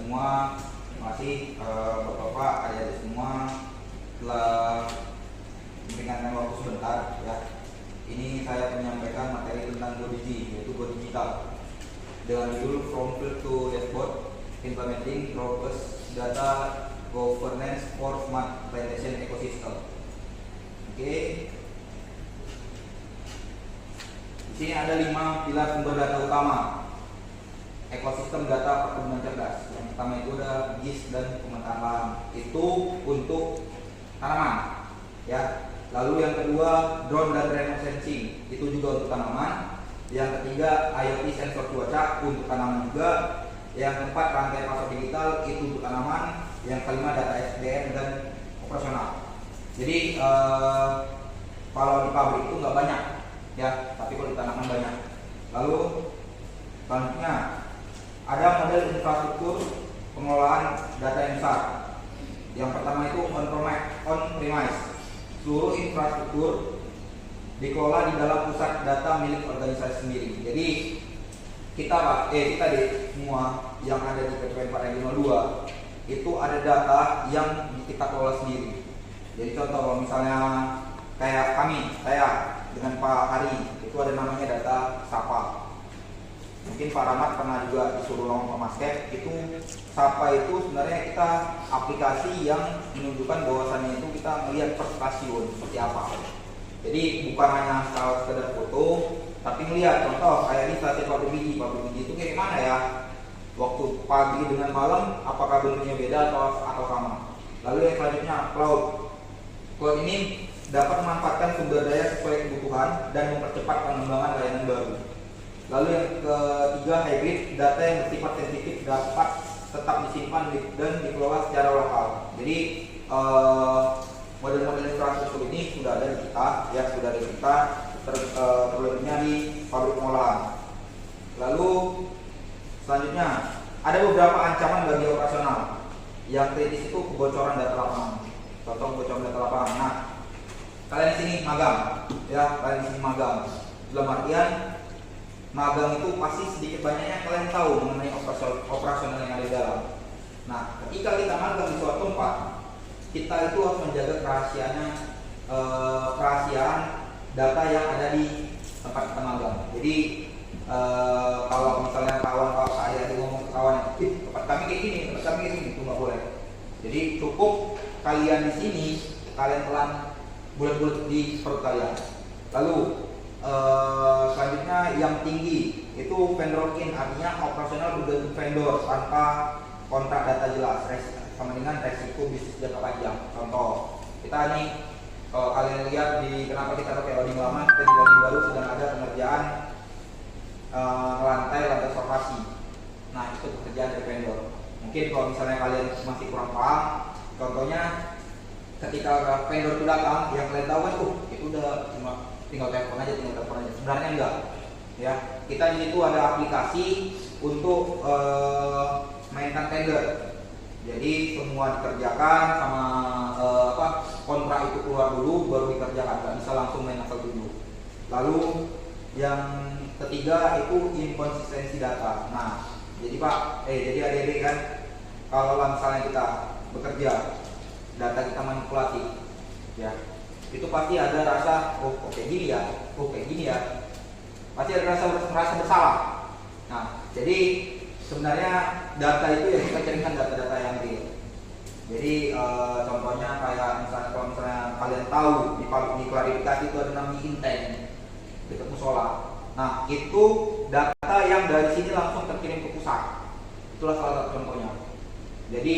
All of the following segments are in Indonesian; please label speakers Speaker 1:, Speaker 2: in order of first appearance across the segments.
Speaker 1: semua. Terima kasih bapak-bapak, adik-adik semua telah memberikan waktu sebentar ya. Ini saya menyampaikan materi tentang Go Digi, yaitu Go Digital, dengan judul From Field to Dashboard, Implementing Robust Data Governance for Smart Plantation Ecosystem. Oke. Di sini ada 5 pilar sumber data utama ekosistem data perkebunan cerdas. Yang pertama itu ada GIS dan pemetaan lahan. Itu untuk tanaman, ya. Lalu yang kedua drone dan remote sensing, itu juga untuk tanaman. Yang ketiga IoT sensor cuaca untuk tanaman juga. Yang keempat rantai pasok digital, itu untuk tanaman. Yang kelima data SDM dan operasional. Jadi kalau di pabrik itu nggak banyak, ya, tapi kalau di tanaman banyak. Lalu selanjutnya ada model infrastruktur pengelolaan data yang besar. Yang pertama itu on-premise. Seluruh infrastruktur dikelola di dalam pusat data milik organisasi sendiri. Jadi kita semua yang ada di PTPN 452 itu ada data yang kita kelola sendiri. Jadi contoh kalau misalnya kayak saya dengan Pak Hari, itu ada namanya data SAPA. Mungkin Pak Rahmat pernah juga disuruh lawan Pak Maskep. Itu SAPA itu sebenarnya kita aplikasi yang menunjukkan bahwasannya itu kita melihat per stasiun seperti apa. Jadi bukan hanya sekedar foto, tapi melihat contoh kayak ini stasiun pabrik biji itu kayak gimana ya? Waktu pagi dengan malam apakah bentuknya beda atau sama? Lalu yang selanjutnya cloud. Cloud ini dapat memanfaatkan sumber daya sesuai kebutuhan dan mempercepat pengembangan layanan baru. Lalu yang ketiga hybrid, data yang bersifat sensitif dapat tetap disimpan dan dikelola secara lokal. Jadi model-model infrastruktur ini sudah ada di kita, ya, sudah ada di kita, terlebihnya di pabrik pengolahan. Lalu selanjutnya ada beberapa ancaman bagi operasional. Yang kritis itu kebocoran data lapangan. Contoh kebocoran data lapangan. Nah, kalian di sini magang, ya, kalian di sini magang. Dalam artian magang itu pasti sedikit banyaknya kalian tahu mengenai operasional yang ada di dalam. Nah, ketika kita magang di suatu tempat, kita itu harus menjaga kerahasiaan data yang ada di tempat kita magang. Jadi kalau misalnya kawan saya ngomong ke kawan, tempat kami kayak gini, itu nggak boleh. Jadi cukup kalian di sini, kalian telan bulat-bulat di perut kalian. Lalu selanjutnya yang tinggi itu vendor in, artinya operasional bergantung vendor tanpa kontrak data jelas, sama dengan resiko bisnis jangka panjang. Contoh kita nih, kalau kalian lihat di kenapa kita pakai loading lama, kita di loading baru sedang ada pengerjaan lantai sortasi. Nah, itu pekerjaan dari vendor. Mungkin kalau misalnya kalian masih kurang paham, contohnya ketika vendor itu datang, yang kalian tahu kan, itu udah cuma tinggal telepon aja. Sebenarnya enggak, ya. Kita di situ ada aplikasi untuk mainkan tender. Jadi semua dikerjakan sama kontrak itu keluar dulu baru dikerjakan, nggak bisa langsung main asal dulu. Lalu yang ketiga itu inkonsistensi data. Nah, jadi jadi adik-adik kan, kalau misalnya kita bekerja, data kita manipulatif, ya, itu pasti ada rasa kayak gini ya, pasti ada rasa bersalah. Nah, jadi sebenarnya data itu ya kita carikan data-data yang real. Jadi contohnya kayak misalnya kalau misalnya kalian tahu di klarifikasi itu ada namanya intent dekat musola. Nah, itu data yang dari sini langsung terkirim ke pusat. Itulah salah satu contohnya. Jadi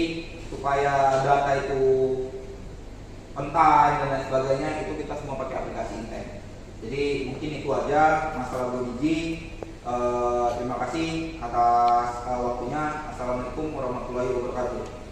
Speaker 1: supaya data itu on time dan lain sebagainya, itu kita semua pakai aplikasi intent. Jadi mungkin itu aja masalah Go Digi. Terima kasih atas waktunya. Assalamualaikum warahmatullahi wabarakatuh.